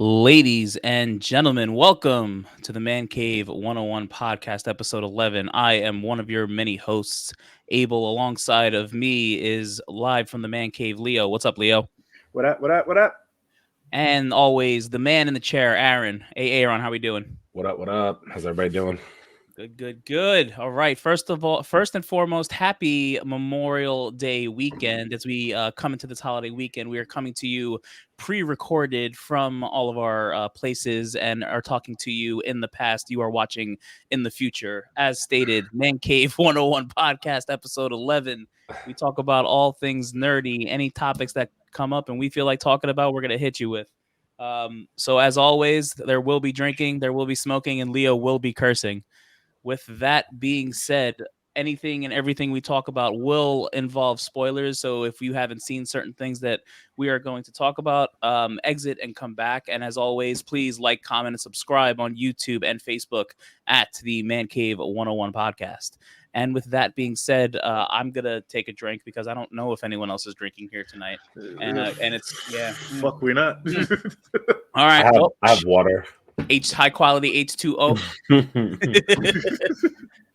Ladies and gentlemen, welcome to the Mancave101 Podcast, episode 11. I am one of your many hosts, Abel. Alongside of me is live from the Man Cave, Leo. What's up, Leo? What up? What up? What up? And always the man in the chair, Aaron. Hey, Aaron, how we doing? What up? What up? How's everybody doing? Good. All right. First and foremost, happy Memorial Day weekend. As we come into this holiday weekend, we are coming to you pre-recorded from all of our places and are talking to you in the past. You are watching in the future. As stated, Man Cave 101 Podcast, episode 11. We talk about all things nerdy, any topics that come up and we feel like talking about, we're going to hit you with. So as always, there will be drinking, there will be smoking, and Leo will be cursing. With that being said, anything and everything we talk about will involve spoilers. So if you haven't seen certain things that we are going to talk about, exit and come back. And as always, please like, comment, and subscribe on YouTube and Facebook at the Man Cave 101 Podcast. And with that being said, I'm going to take a drink because I don't know if anyone else is drinking here tonight. And it's, yeah. Fuck, we're not. All right. I have water. High quality H2O.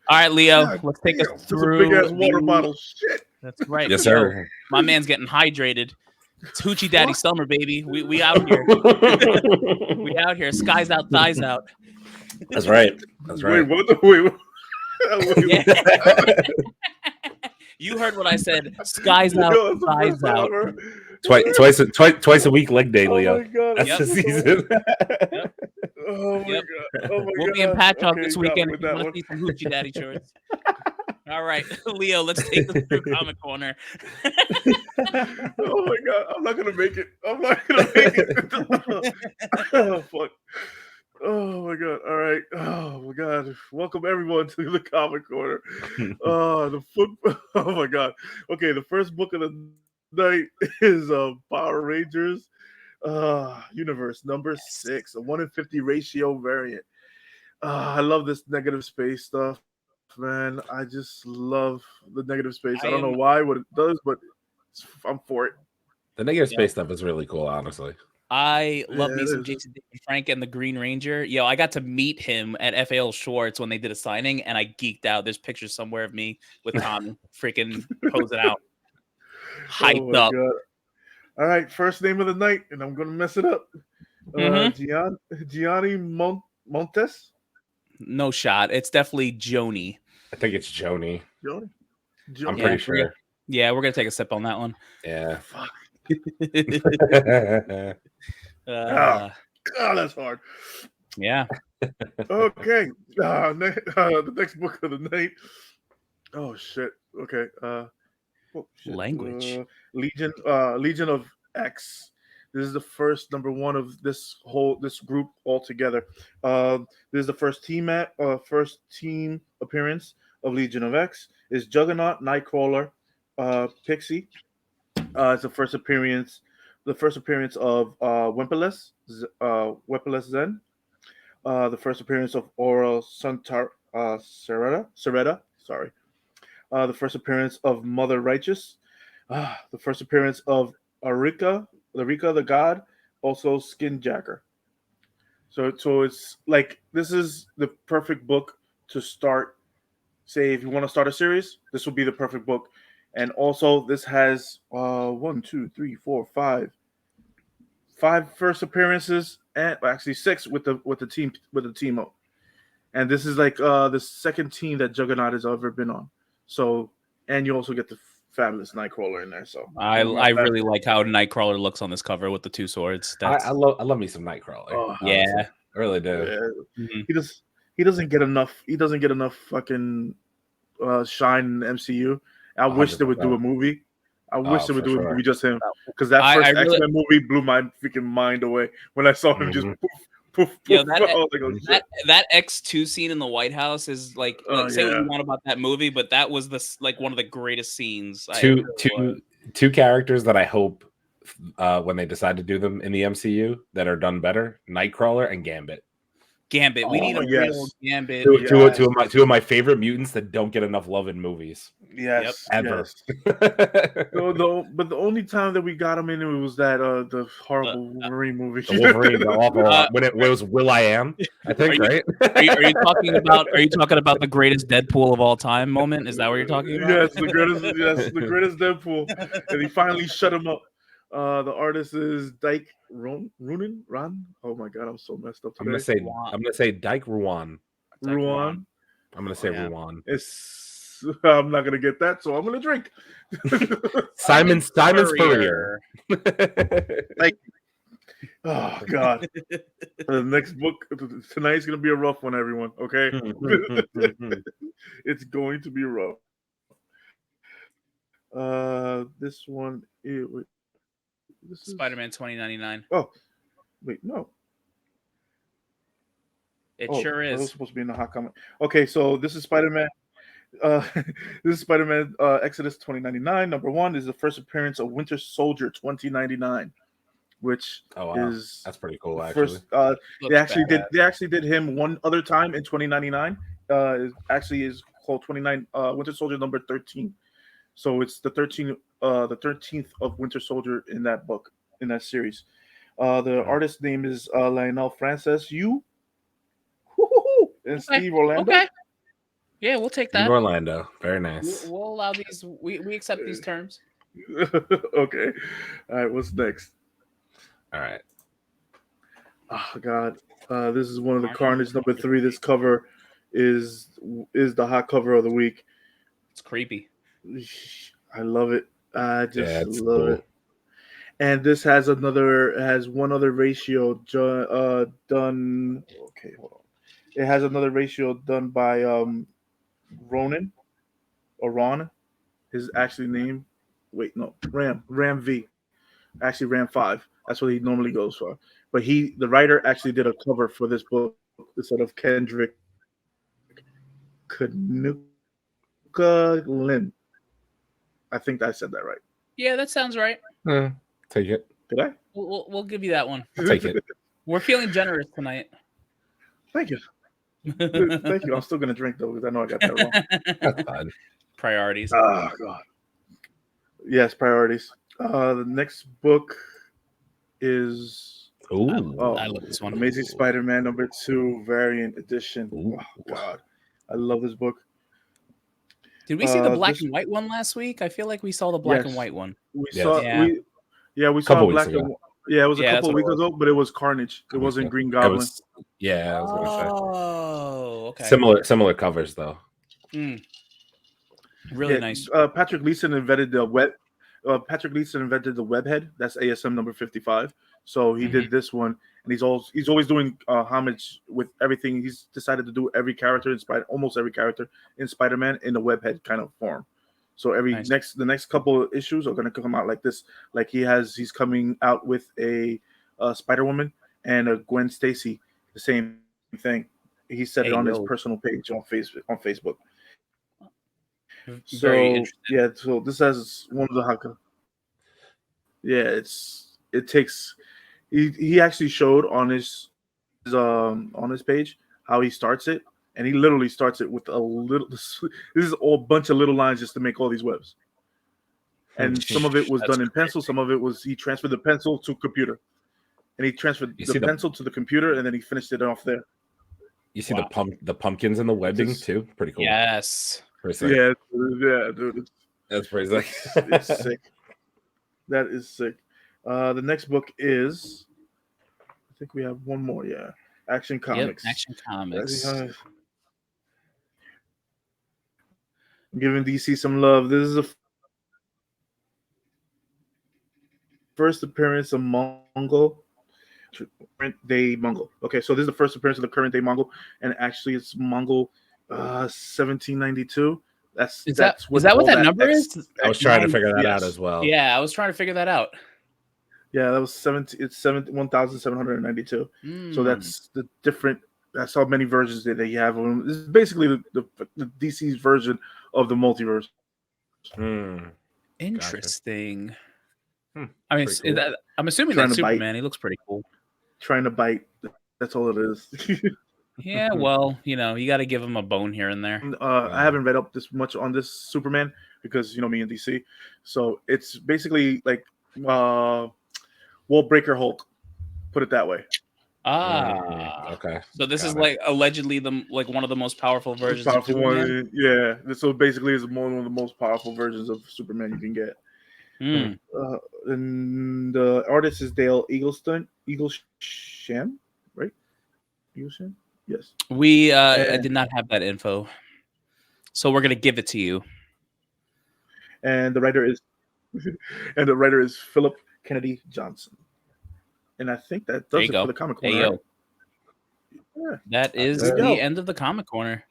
All right, Leo, let's take us through. Big ass water bottle. Shit. That's right. Yes, sir. My man's getting hydrated. It's Hoochie Daddy summer, baby. We out here. We out here. Skies out, thighs out. That's right. That's right. Wait. You heard what I said. Skies out, thighs out. Twice a week, leg day, Leo. Oh my God. That's the season. Yep. Oh my God. Oh my We'll God. be in Patchogue this got weekend me if with you that want one. to see some Hoochie Daddy shorts. All right, Leo, let's take this through Comic Corner. Oh my God. I'm not gonna make it. Oh fuck. Oh my God. All right. Oh my God. Welcome everyone to the Comic Corner. Oh my God. Okay, the first book of the night is Power Rangers Universe number 6, a 1-in-50 ratio variant. I love this negative space stuff, man. I just love the negative space. I don't know why, what it does, but I'm for it. The negative space stuff is really cool, honestly. I love me it some is. Jason David Frank and the Green Ranger. Yo, I got to meet him at FAL Schwartz when they did a signing, and I geeked out. There's pictures somewhere of me with Tommy freaking posing out. Hyped up. God. All right, first name of the night, and I'm gonna mess it up. Gianni Montes. No shot. It's definitely Joni. I think it's Joni. Joni. I'm pretty sure. Yeah, we're gonna take a sip on that one. Yeah. Fuck. uh, God, that's hard. yeah. Okay. The next book of the night. Oh shit. Okay. Language. Legion of X. This is the first number one of this group altogether. This is the first team appearance of Legion of X. Is Juggernaut, Nightcrawler, Pixie. It's the first appearance of Wimperless Zen. The first appearance of Aura Sereta. Sorry. The first appearance of Mother Righteous. The first appearance of Arika the God, also Skinjacker. So it's like this is the perfect book to start. Say if you want to start a series, this will be the perfect book. And also this has 5 first appearances, and actually 6 with the team up. And this is like the second team that Juggernaut has ever been on. So, and you also get the fabulous Nightcrawler in there. So I really like how Nightcrawler looks on this cover with the 2 swords. I love me some Nightcrawler. Oh, yeah, I really do. Yeah. Mm-hmm. He doesn't get enough fucking shine in the MCU. I wish they would do a movie. I wish they would do a movie just him, because that first X-Men movie blew my freaking mind away when I saw him just poof. Yo, that X2 scene in the White House is like say what you want about that movie, but that was one of the greatest scenes. Two characters that I hope when they decide to do them in the MCU that are done better: Nightcrawler and Gambit. Gambit. We need a real yes. Gambit. Two of my favorite mutants that don't get enough love in movies. Yes, Ever. Yes. But the only time that we got him in it was that the horrible Wolverine movie. The Wolverine, the awful when it was Will.i.am, I think, right? Are you talking about the greatest Deadpool of all time moment? Is that what you're talking about? Yes, the greatest Deadpool, and he finally shut him up. The artist is Dyke Runin. Oh my god, I'm so messed up today. I'm gonna say Dyke Ruan. Ruan. I'm gonna say Ruan. I'm not gonna get that, so I'm gonna drink. Simon Spurrier. Like, oh god. The next book tonight's gonna be a rough one, everyone. Okay, it's going to be rough. This one is Spider-Man 2099. Oh, wait, no. It sure is. That was supposed to be in the hot comment. Okay, so this is Spider-Man. This is Spider-Man Exodus 2099. Number 1 is the first appearance of Winter Soldier 2099, which is that's pretty cool. Actually, they actually did him one other time in 2099. It actually is called Winter Soldier number 13. So it's the 13th of Winter Soldier in that book, in that series. The artist's name is Lionel Francis Yu and Steve Orlando. Okay. Yeah, we'll take that. Steve Orlando, very nice. We'll allow these. We accept these terms. Okay. All right. What's next? All right. Oh God. This is one of the Carnage number 3. This cover is the hot cover of the week. It's creepy. I love it. I just love it. And this has one other ratio done. Okay, hold on. It has another ratio done by Ron. His actually name. Wait, no, Ram V. Actually, Ram 5. That's what he normally goes for. But the writer actually did a cover for this book instead of Kendrick Kanuka Lynn. I think I said that right. Yeah, that sounds right. Take it. Did I? We'll give you that one. Take it. We're feeling generous tonight. Thank you. Thank you. I'm still gonna drink though because I know I got that wrong. That's fine. Priorities. Oh God. Yes, priorities. The next book is I love this one. Amazing Spider-Man number 2 variant edition. Oh God, I love this book. Did we see the black and white one last week? I feel like we saw the black and white one. We saw black and white. Yeah, it was a couple of weeks ago, but it was Carnage. It wasn't Green Goblin. I was gonna say. Oh, okay. Similar covers though. Really nice. Patrick Gleason invented the webhead. That's ASM number 55. So he did this one, and he's always doing homage with everything. He's decided to do almost every character in Spider-Man in the webhead kind of form. So the next couple of issues are going to come out like this. Like he's coming out with a Spider-Woman and a Gwen Stacy, the same thing. He said it on his personal page on Facebook. So so this has one of the haka. Yeah, it takes. He actually showed on his page how he starts it, and he literally starts it with a little. This is all bunch of little lines just to make all these webs. And some of it was done in pencil. Some of it was he transferred the pencil to computer, and he transferred the pencil to the computer, and then he finished it off there. You see the pumpkins and the webbing too. Pretty cool. Yes. Yeah, dude. That's pretty sick. It's sick. That is sick. The next book is, I think we have one more. Yeah, Action Comics. Yep, Action Comics. Giving DC some love. This is a first appearance of current day Mongol. Okay, so this is the first appearance of the current day Mongol, and actually it's Mongol 1792. Is that what that number is? I was trying to figure that out as well. Yeah, I was trying to figure that out. Yeah, that was 1792. So that's the different. That's how many versions that they have. This is basically the DC's version of the multiverse. Interesting. Gotcha. I mean, I'm assuming that's Superman. He looks pretty cool. Trying to bite. That's all it is. Yeah, well, you got to give him a bone here and there. I haven't read up this much on this Superman because me and DC. So it's basically like World Breaker Hulk. Put it that way. Okay. So this is like allegedly one of the most powerful versions of Superman. Yeah. So basically, it's one of the most powerful versions of Superman you can get. And the artist is Dale Eaglesham, right? Eaglesham? Yes. I did not have that info, so we're gonna give it to you. And the writer is Philip Kennedy Johnson. And I think that does it for the comic corner. Right? Yeah. That is the end of the comic corner.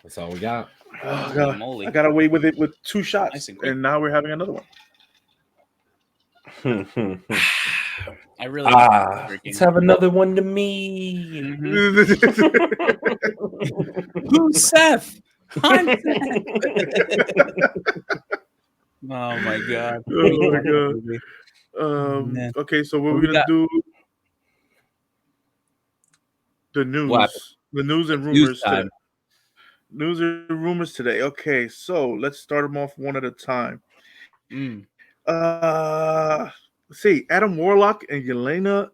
That's all we got. Oh, God. I got away with it with 2 shots, nice and now we're having another one. I really let's have another one to me. Who's Seth? I'm Seth. Oh my god. Okay, so what we're gonna do? The news. The news and rumors today. News and rumors today. Okay, so let's start them off one at a time. Let's see. Adam Warlock and Yelena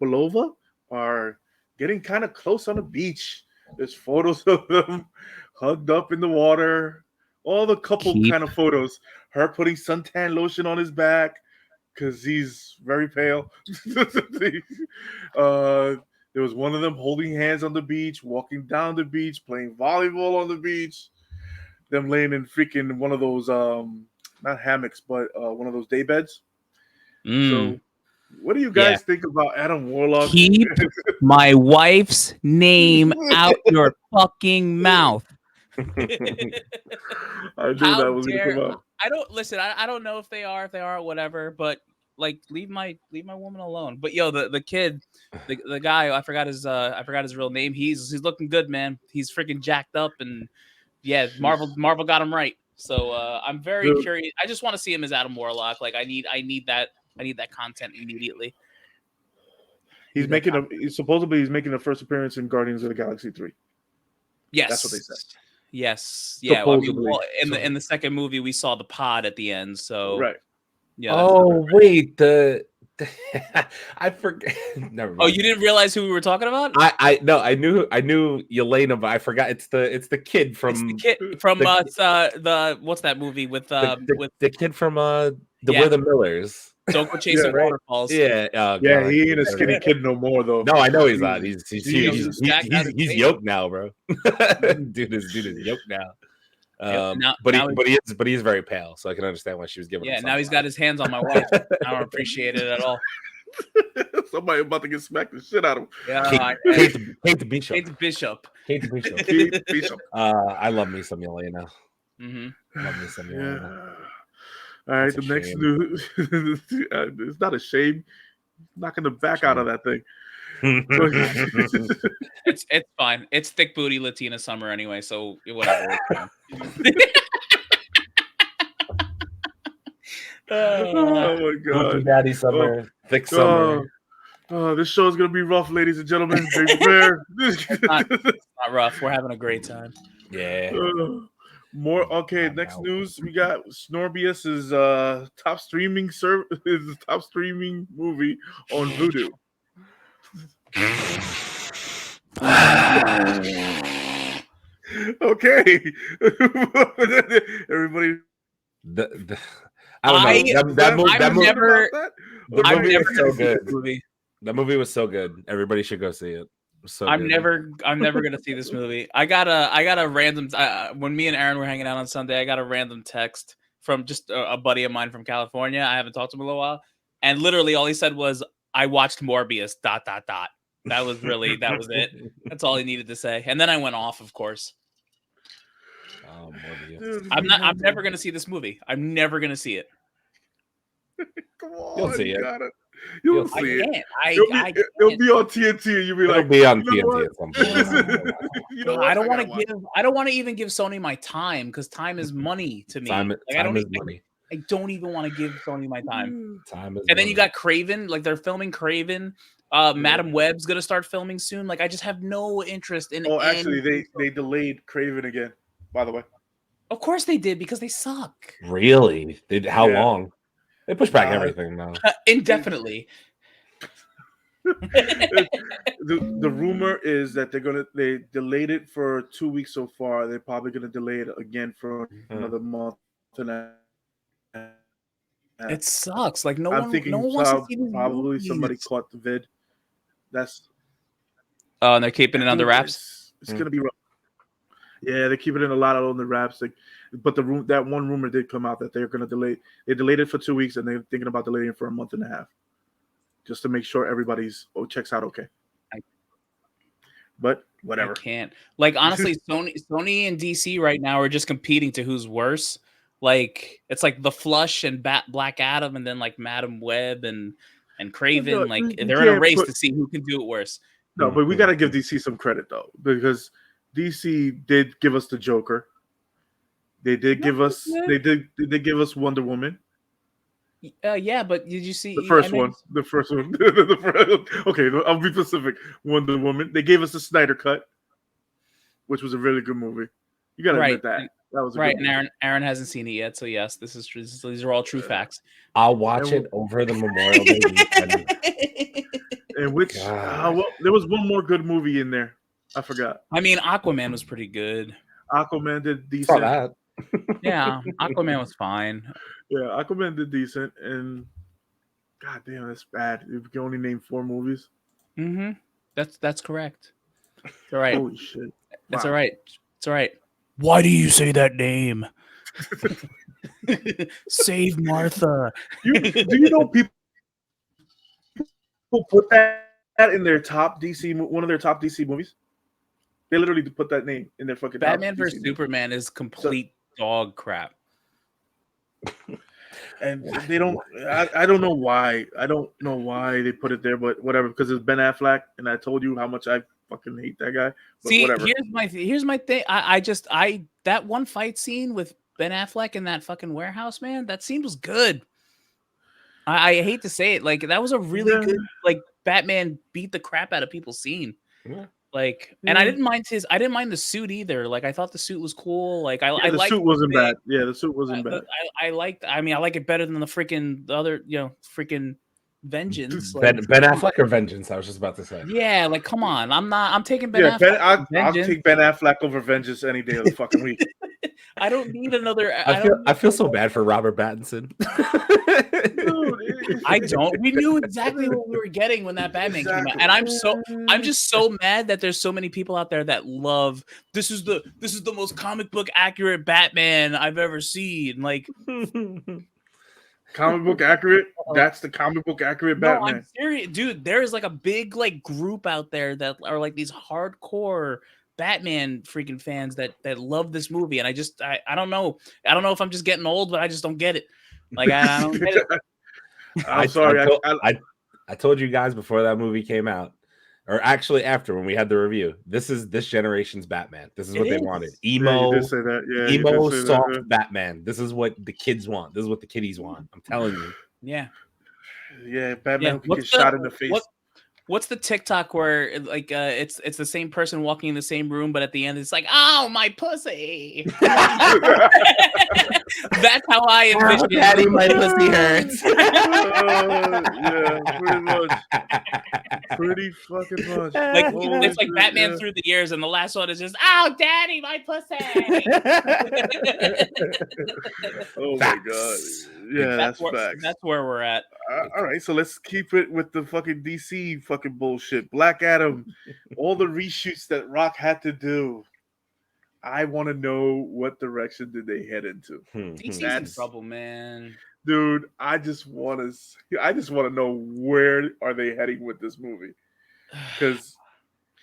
Belova are getting kind of close on the beach. There's photos of them hugged up in the water. All the couple kind of photos. Her putting suntan lotion on his back because he's very pale. There was one of them holding hands on the beach, walking down the beach, playing volleyball on the beach. Them laying in freaking one of those, not hammocks, but one of those day beds. So, what do you guys think about Adam Warlock? Keep my wife's name out your fucking mouth. I knew that was gonna come out. I don't know if they are, whatever. But like, leave my woman alone. But the kid, the guy, I forgot his real name. He's looking good, man. He's freaking jacked up, and Marvel got him right. So I'm very curious. I just want to see him as Adam Warlock. Like I need that content immediately. He's supposedly making the first appearance in Guardians of the Galaxy 3. Yes, that's what they said. Yes, yeah. I mean, in the second movie, we saw the pod at the end. So right. Yeah. Oh wait, I forget. Never mind. Oh, you didn't realize who we were talking about? I knew Yelena, but I forgot it's the kid from the what's that movie with the kid from We're the Millers. Don't go chasing waterfalls. Yeah, he ain't a skinny kid no more though. No, I know he's not. He's yoked now, bro. dude is yoked now. But he is very pale, so I can understand why she was giving him now he's got his hands on my wife. I don't appreciate it at all. Somebody about to get smacked the shit out of him. Yeah, Kate Bishop. I love me some Yelena. Love me some Yelena. All right, the next news. It's not a shame. Knocking the back out of that thing. It's fine. It's thick booty Latina summer anyway, so whatever. Oh my god, daddy summer, thick summer. This show is gonna be rough, ladies and gentlemen. Be prepared. It's not rough. We're having a great time. Yeah. Next news we got Snorbius' top streaming movie on Vudu. Okay. Everybody. I don't know. That movie was so good. Movie. That movie was so good. Everybody should go see it. I'm never gonna see this movie. I got a random when me and Aaron were hanging out on Sunday. I got a random text from just a buddy of mine from California. I haven't talked to him in a while, and literally all he said was, "I watched Morbius." ... That was it. That's all he needed to say, and then I went off, of course. Oh, Morbius. I'm never gonna see this movie. I'm never gonna see it. Come on, you'll see it. You'll see it. It'll be on TNT, and you'll be It'll like, be on TNT at some point. I don't want to give Sony my time because time is money to me. Time is money. I don't even want to give Sony my time. Time is and then you got Craven, like they're filming Craven Madam Web's gonna start filming soon. Like, I just have no interest in. Oh, actually, they delayed Craven again. By the way, of course they did, because they suck. Really? How long? They push back everything now. Indefinitely. the rumor is that they delayed it for 2 weeks so far. They're probably gonna delay it again for another month and a half. It sucks. Like, no I'm one thinking wants to see these probably movies. somebody caught the vid. That's and they're keeping it under wraps. It's gonna be rough. Yeah, they're keeping it a lot on the wraps. Like, but that one rumor did come out that they're gonna delay. They delayed it for 2 weeks, and they're thinking about delaying it for a month and a half, just to make sure everybody's checks out okay. But whatever. I can't. Like, honestly, Sony and DC right now are just competing to who's worse. Like, it's like The Flush and Black Adam, and then like Madam Web and Craven. Like, they're in a race to see who can do it worse. No, but we got to give DC some credit though, because DC did give us the Joker. They did give us. They did give us Wonder Woman. Yeah, but did you see the first one? The first one. Okay, I'll be specific. Wonder Woman. They gave us the Snyder Cut, which was a really good movie. You got to admit that. That was a right. Good and Aaron hasn't seen it yet, so yes, this is true. These are all true facts. I'll watch it over the Memorial Day weekend. And which there was one more good movie in there. I forgot. I mean, Aquaman was pretty good. Aquaman did decent. Yeah, Aquaman was fine. Yeah, Aquaman did decent, and god damn, that's bad. You can only name 4 movies. Mm-hmm. That's correct. It's all right. Holy shit. That's all right. It's all right. Why do you say that name? Save Martha. Do you know people put that in their top DC, one of their top DC movies? They literally put that name in their fucking Batman vs Superman is complete dog crap. And they don't. I don't know why. I don't know why they put it there, but whatever. Because it's Ben Affleck, and I told you how much I fucking hate that guy. But see, whatever. Here's my thing. I that one fight scene with Ben Affleck in that fucking warehouse, man. That scene was good. I hate to say it, like that was a really good like Batman beat the crap out of people scene. Yeah. Like, and I didn't mind the suit either. Like, I thought the suit was cool. Like, the suit wasn't bad. Yeah, the suit wasn't bad. I like it better than the other, freaking Vengeance. Ben Affleck or Vengeance? I was just about to say. Yeah, like, come on. I'm taking Ben Affleck. I'll take Ben Affleck over Vengeance any day of the fucking week. I don't need another. I feel so bad for Robert Pattinson. I don't. We knew exactly what we were getting when that Batman came out, and I'm just so mad that there's so many people out there that love this is the most comic book accurate Batman I've ever seen. Like, comic book accurate? That's the comic book accurate Batman. I'm serious, dude. There is like a big like group out there that are like these hardcore Batman freaking fans that love this movie, and I don't know. I don't know if I'm just getting old, but I just don't get it. Like, I don't get it. I'm sorry. I told you guys before that movie came out, or actually after when we had the review. This is this generation's Batman. This is what they wanted. Emo, emo soft Batman. This is what the kids want. This is what the kiddies want. I'm telling you. Yeah. Yeah, Batman can get shot in the face. What's the TikTok where like it's the same person walking in the same room, but at the end it's like, oh, my pussy. That's how I envision it. Daddy, my pussy hurts. Yeah, pretty much. Pretty fucking much. Like, it's like Batman through the years, and the last one is just, oh, daddy, my pussy. Oh my god. Yeah, that's facts. That's where we're at. All right, so let's keep it with the fucking DC fucking bullshit. Black Adam, all the reshoots that Rock had to do. I want to know what direction did they head into. DC's in trouble, man. Dude, I just want to know where are they heading with this movie? Because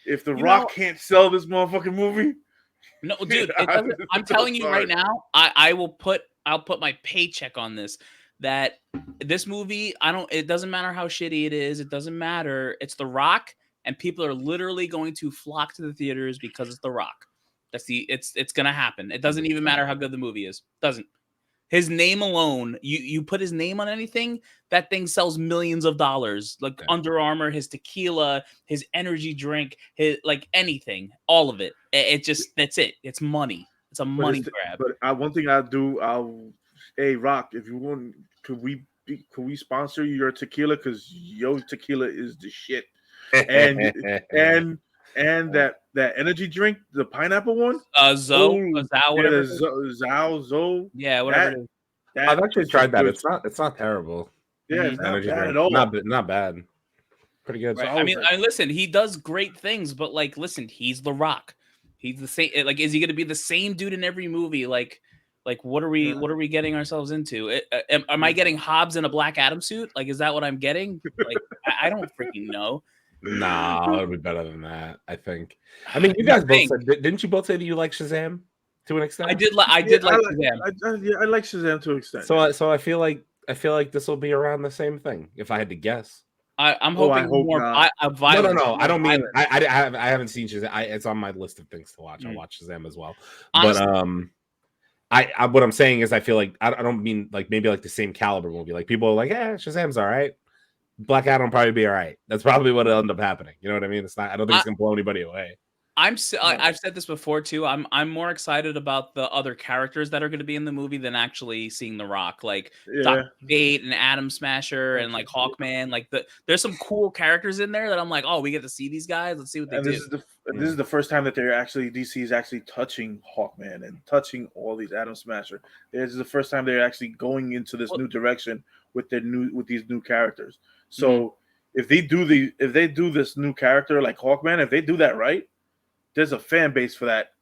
if the Rock can't sell this motherfucking movie, no, dude, I'm telling you right now, I'll put my paycheck on this. That this movie, it doesn't matter how shitty it is. It doesn't matter. It's The Rock, and people are literally going to flock to the theaters because it's The Rock. It's gonna happen. It doesn't even matter how good the movie is. Doesn't. His name alone, you put his name on anything, that thing sells millions of dollars. Like Under Armour, his tequila, his energy drink, his like anything, all of it. It just that's it. It's money. It's a money grab. But one thing hey Rock, if you want, could we sponsor your tequila? Because your tequila is the shit. And that energy drink, the pineapple one, Zoe, whatever. Zoe. Yeah, whatever it is. I've actually tried that. It's not terrible. Yeah, it's not bad at all. Not bad. Pretty good. Right. I mean, listen, he does great things, but like, listen, he's The Rock. He's the same. Like, is he going to be the same dude in every movie? Like, what are we getting ourselves into? Am I getting Hobbs in a Black Adam suit? Like, is that what I'm getting? Like, I don't freaking know. Nah, it'll be better than that, I think. I mean, you guys both said, didn't you both say that you like Shazam to an extent? I did like Shazam. I like Shazam to an extent. So I feel like this will be around the same thing, if I had to guess. I'm hoping more violence. No. I don't mean I haven't seen Shazam. It's on my list of things to watch. I'll watch Shazam as well. Honestly, but what I'm saying is I feel like I don't mean like maybe like the same caliber movie. Like people are like, Shazam's all right. Black Adam will probably be all right. That's probably what will end up happening. You know what I mean? It's not. I don't think it's gonna blow anybody away. I've said this before too. I'm more excited about the other characters that are going to be in the movie than actually seeing The Rock, like Dr. Fate and Atom Smasher and like Hawkman. Like there's some cool characters in there that I'm like, oh, we get to see these guys. Let's see what they do. This is the first time that DC is actually touching Hawkman and touching all these Atom Smasher. This is the first time they're actually going into this new direction with these new characters. So if they do this new character like Hawkman, if they do that right, there's a fan base for that.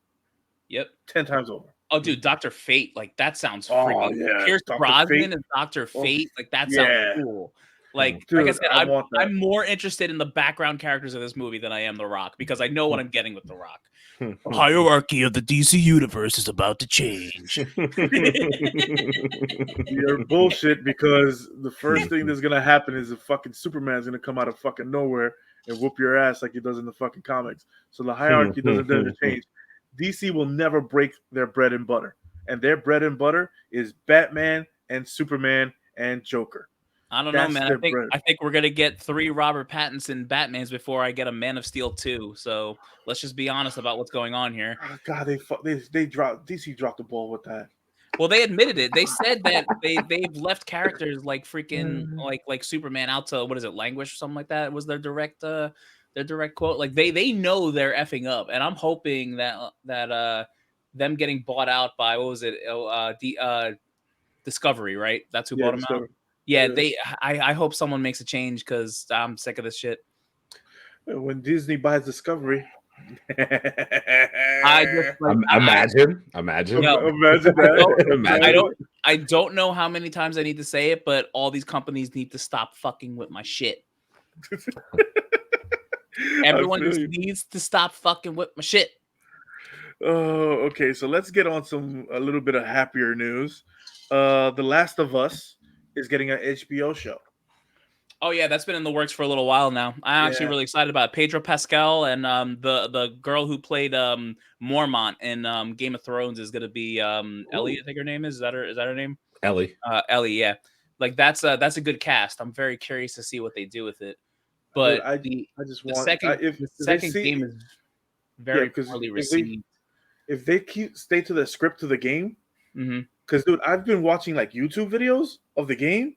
Yep, 10 times over. Oh, dude, Dr. Fate, like that sounds freaking. Pierce Brosnan and Dr. Fate, like that sounds cool. Like, dude, like I said, I'm more interested in the background characters of this movie than I am The Rock because I know what I'm getting with The Rock. The hierarchy of the DC universe is about to change. You're bullshit because the first thing that's gonna happen is the fucking Superman's gonna come out of fucking nowhere and whoop your ass like he does in the fucking comics. So the hierarchy doesn't change. DC will never break their bread and butter, and their bread and butter is Batman and Superman and Joker. I don't know, man. I think we're gonna get 3 Robert Pattinson Batmans before I get a Man of Steel 2. So let's just be honest about what's going on here. Oh, God, DC dropped the ball with that. Well, they admitted it. They said that they've left characters like freaking like Superman out to languish or something like that. It was their direct quote. Like they know they're effing up, and I'm hoping that them getting bought out by Discovery, right? That's who bought them out. Yeah, I hope someone makes a change because I'm sick of this shit. When Disney buys Discovery, imagine that. I don't know how many times I need to say it, but all these companies need to stop fucking with my shit. Everyone just needs to stop fucking with my shit. Oh, okay. So let's get on a little bit of happier news. The Last of Us is getting an HBO show. Oh yeah, that's been in the works for a little while now. I'm actually really excited about it. Pedro Pascal and the girl who played Mormont in Game of Thrones is going to be Ellie. I think her name is. Is that her name? Ellie. Ellie. Yeah, like that's a good cast. I'm very curious to see what they do with it. But the second game is very poorly received. If they stay to the script to the game, because dude, I've been watching like YouTube videos of the game.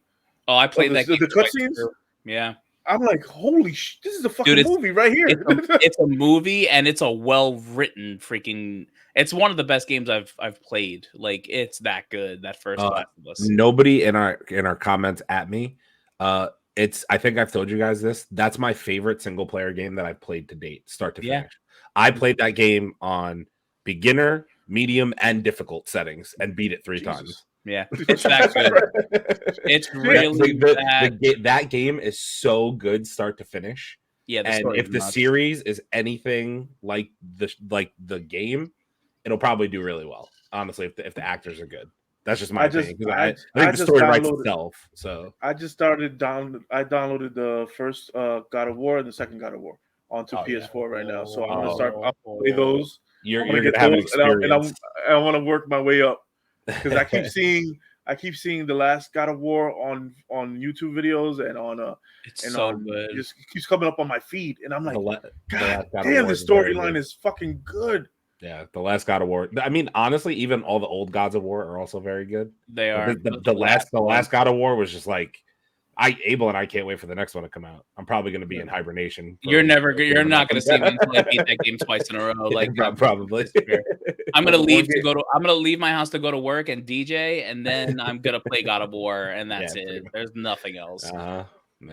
Oh, I played that game. The cutscenes. Yeah. I'm like, holy shit, this is a fucking movie right here. It's a movie and it's a well-written freaking. It's one of the best games I've played. Like it's that good. That first Last of Us. Nobody in our comments at me. I think I've told you guys this. That's my favorite single player game that I've played to date, start to finish. I played that game on beginner, medium, and difficult settings and beat it 3 times. Yeah, it's that good. It's really that game is so good start to finish. Yeah, and if the series is anything like the game, it'll probably do really well. Honestly, if the actors are good, that's just my opinion. I think the story writes itself. So I just started I downloaded the first God of War and the second God of War onto PS4 right now. So I'm gonna start play those. You're gonna have an experience. And I want to work my way up. Because I keep seeing I keep seeing the last God of War on YouTube videos and on it's so good. Just keeps coming up on my feed, and I'm like, God God damn, the storyline is fucking good. Yeah, the last God of War. I mean, honestly, even all the old Gods of War are also very good. They are. The last God of War was just like, Abel and I can't wait for the next one to come out. I'm probably going to be in hibernation. You're not going to see me until I beat that game twice in a row. Like probably. I'm going to leave to go to. I'm going to leave my house to go to work and DJ, and then I'm going to play God of War, and that's it. There's nothing else. Yeah,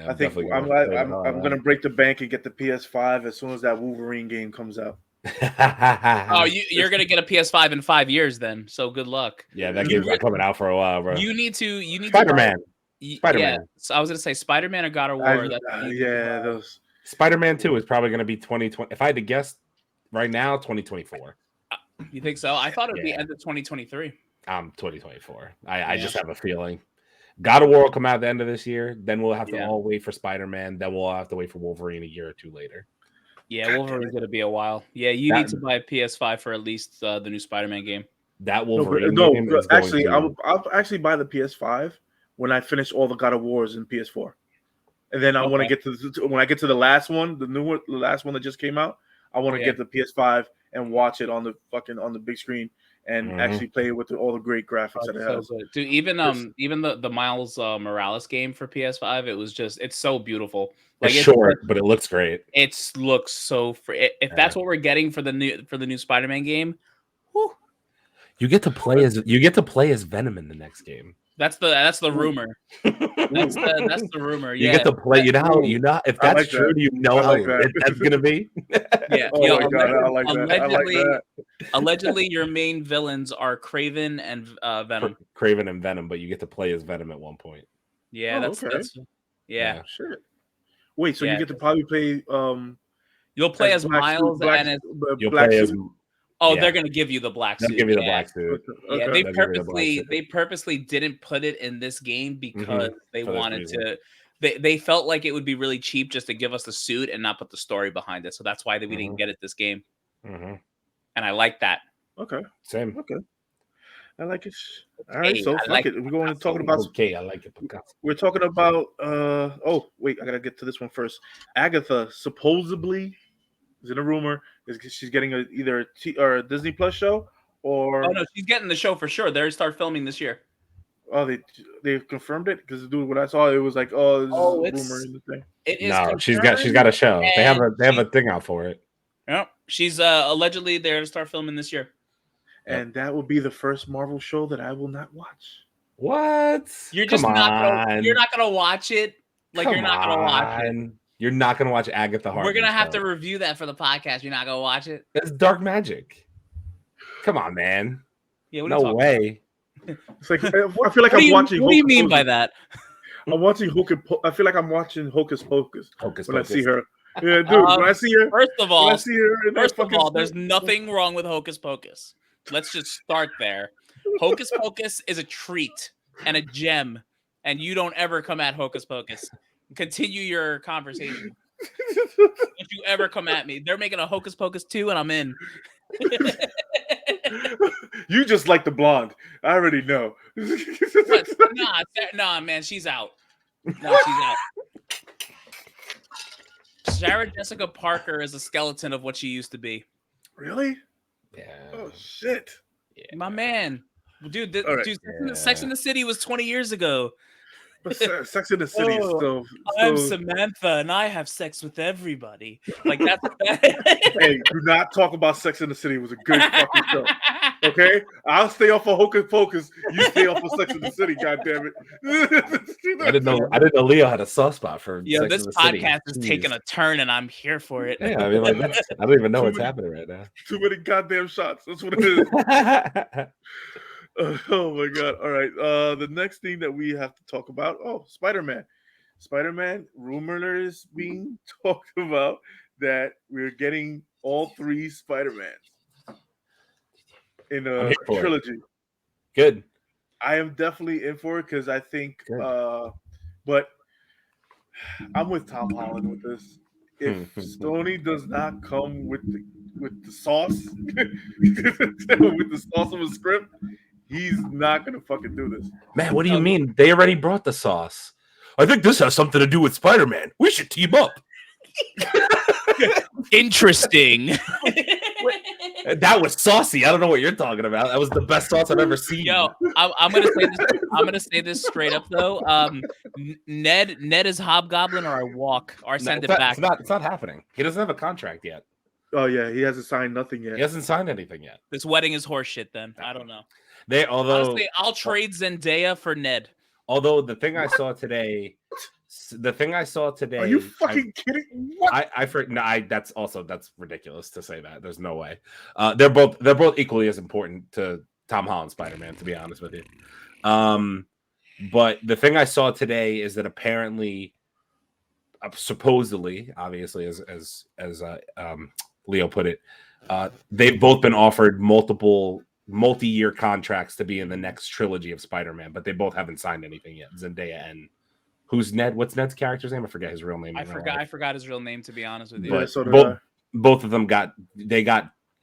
I think I'm going to break the bank and get the PS5 as soon as that Wolverine game comes out. Oh, you're gonna get a PS5 in 5 years then. So good luck. Yeah, that game's not coming out for a while, bro. You need Spider-Man. Yeah, so I was gonna say Spider-Man or God of War. Those Spider-Man 2 is probably gonna be 2020. If I had to guess right now, 2024. You think so? I thought it would be end of 2023. 2024. I just have a feeling. God of War will come out at the end of this year. Then we'll have to all wait for Spider-Man. Then we'll have to wait for Wolverine a year or two later. Yeah, Wolverine's going to be a while. Yeah, you need to buy a PS5 for at least the new Spider-Man game. That Wolverine game is actually, I'll actually buy the PS5 when I finish all the God of Wars in PS4. And then I want to get to when I get to the last one, the last one that just came out, I want to get the PS5 and watch it on the big screen and actually play it with all the great graphics that it has. Dude, even the Miles Morales game for PS5, it's so beautiful. Like it's short, but it looks great. It looks so if that's what we're getting for the new Spider-Man game, whew. You get to play as Venom in the next game. That's the rumor. That's the rumor. You get to play. You know if that's true, you know how that's gonna be. Yeah. Oh my God, I like that. Allegedly, your main villains are Kraven and Venom. Kraven and Venom, but you get to play as Venom at one point. Yeah, that's yeah. Shit. Wait, so you get to probably play. You'll play as Miles and as you'll play as. Oh, they're gonna give you the black suit. They'll give you the black suit. Yeah, they purposely didn't put it in this game because they wanted to. They felt like it would be really cheap just to give us the suit and not put the story behind it. So that's why we didn't get it this game. And I like that. Okay. Same. Okay. I like it. All right, so fuck it. We're going to talk about. Okay, I like it. We're talking about. Oh wait, I gotta get to this one first. Agatha supposedly is in a rumor. She's getting either a Disney Plus show or. Oh no, she's getting the show for sure. They start filming this year. Oh, they confirmed it because dude, when I saw it, it was like, this is a rumor in the thing. It is. No, she's got a show. They have a thing out for it. Yeah, she's allegedly there to start filming this year. And that will be the first Marvel show that I will not watch. What? You're just not gonna watch it. Like you're not gonna watch it. You're not gonna watch Agatha Harkness. We're gonna have to review that for the podcast. You're not gonna watch it. It's dark magic. Come on, man. Yeah. No way. It's like I feel like I'm watching. What do you mean by that? I'm watching I feel like I'm watching Hocus Pocus. I see her. Yeah, dude. When I see her, first of all, there's nothing wrong with Hocus Pocus. Let's just start there. Hocus Pocus is a treat and a gem, and you don't ever come at Hocus Pocus. Continue your conversation. Don't you ever come at me? They're making a Hocus Pocus 2, and I'm in. You just like the blonde. I already know. Nah, man, she's out. No, she's out. Sarah Jessica Parker is a skeleton of what she used to be. Really? Yeah. Oh shit. Yeah. My man. Dude, Sex in the City was 20 years ago. But Sex in the City is still. I'm Samantha and I have sex with everybody. Like that's Hey, do not talk about Sex in the City. It was a good fucking show. Okay? I'll stay off of Hocus Pocus. You stay off of Sex in the City, goddammit. I didn't know Leo had a soft spot for Sex this in the podcast City. Is taking a turn and I'm here for it. Yeah, I mean like I don't even know what's happening right now. Too many goddamn shots. That's what it is. Oh my God. All right. The next thing that we have to talk about. Oh, Spider-Man. Rumor is being talked about that we're getting all 3 Spider-Mans in a trilogy. Good. I am definitely in for it because I think but I'm with Tom Holland with this. If Sony does not come with the sauce with the sauce of a script, He's not gonna fucking do this. Man, what do you mean? They already brought the sauce. I think this has something to do with Spider-Man. We should team up. Interesting. That was saucy. I don't know what you're talking about. That was the best sauce I've ever seen. Yo, I'm gonna say this. I'm gonna say this straight up though. Ned is Hobgoblin, or I walk, or send it back. It's not happening. He doesn't have a contract yet. Oh yeah, he hasn't signed nothing yet. He hasn't signed anything yet. This wedding is horseshit. Then I don't know. Honestly, I'll trade Zendaya for Ned. Although the thing I saw today. Are you fucking kidding? What? That's ridiculous to say that. There's no way. They're both equally as important to Tom Holland's Spider-Man, to be honest with you. But the thing I saw today is that apparently, supposedly, obviously, as Leo put it, they've both been offered multi-year contracts to be in the next trilogy of Spider-Man, but they both haven't signed anything yet. Zendaya and who's Ned? What's Ned's character's name? I forget his real name. I forgot his real name, to be honest with you. But both of them got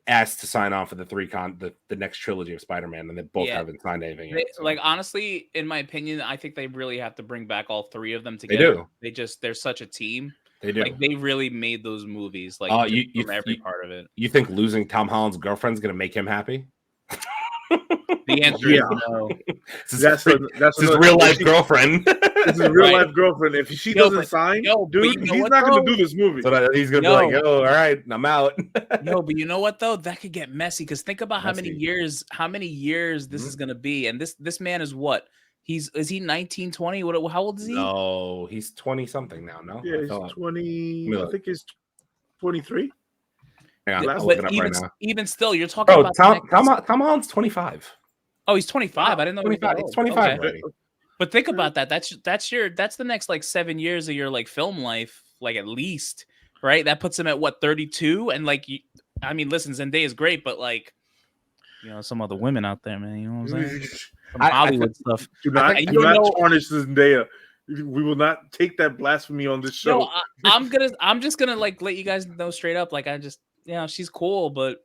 asked to sign on for the next trilogy of Spider-Man, and they both haven't signed anything yet. Like, honestly, in my opinion, I think they really have to bring back all three of them together. They're such a team. They do. Like, they really made those movies. Like, from every part of it. You think losing Tom Holland's girlfriend's gonna make him happy? The answer is no. That's his real life girlfriend. This is real life girlfriend. If she doesn't sign, dude, he's not going to do this movie. So he's going to be like, "Yo, all right, I'm out." No, but you know what though? That could get messy because think about how many years this is going to be, and this man is what? Is he 19, 20? How old is he? No, he's 20 something now. No, yeah, he's 20. I think he's 23. Even still, you're talking about Tom Holland's 25. Oh, he's 25. I didn't know 25. He's 25 already. But think about that. That's the next like 7 years of your like film life, like at least, right? That puts him at what, 32? And like, I mean, listen, Zendaya is great, but like, some other women out there, man. You know what I'm saying? Some Hollywood stuff. Do not tarnish Zendaya. We will not take that blasphemy on this show. No, I'm just gonna like let you guys know straight up. Like, she's cool, but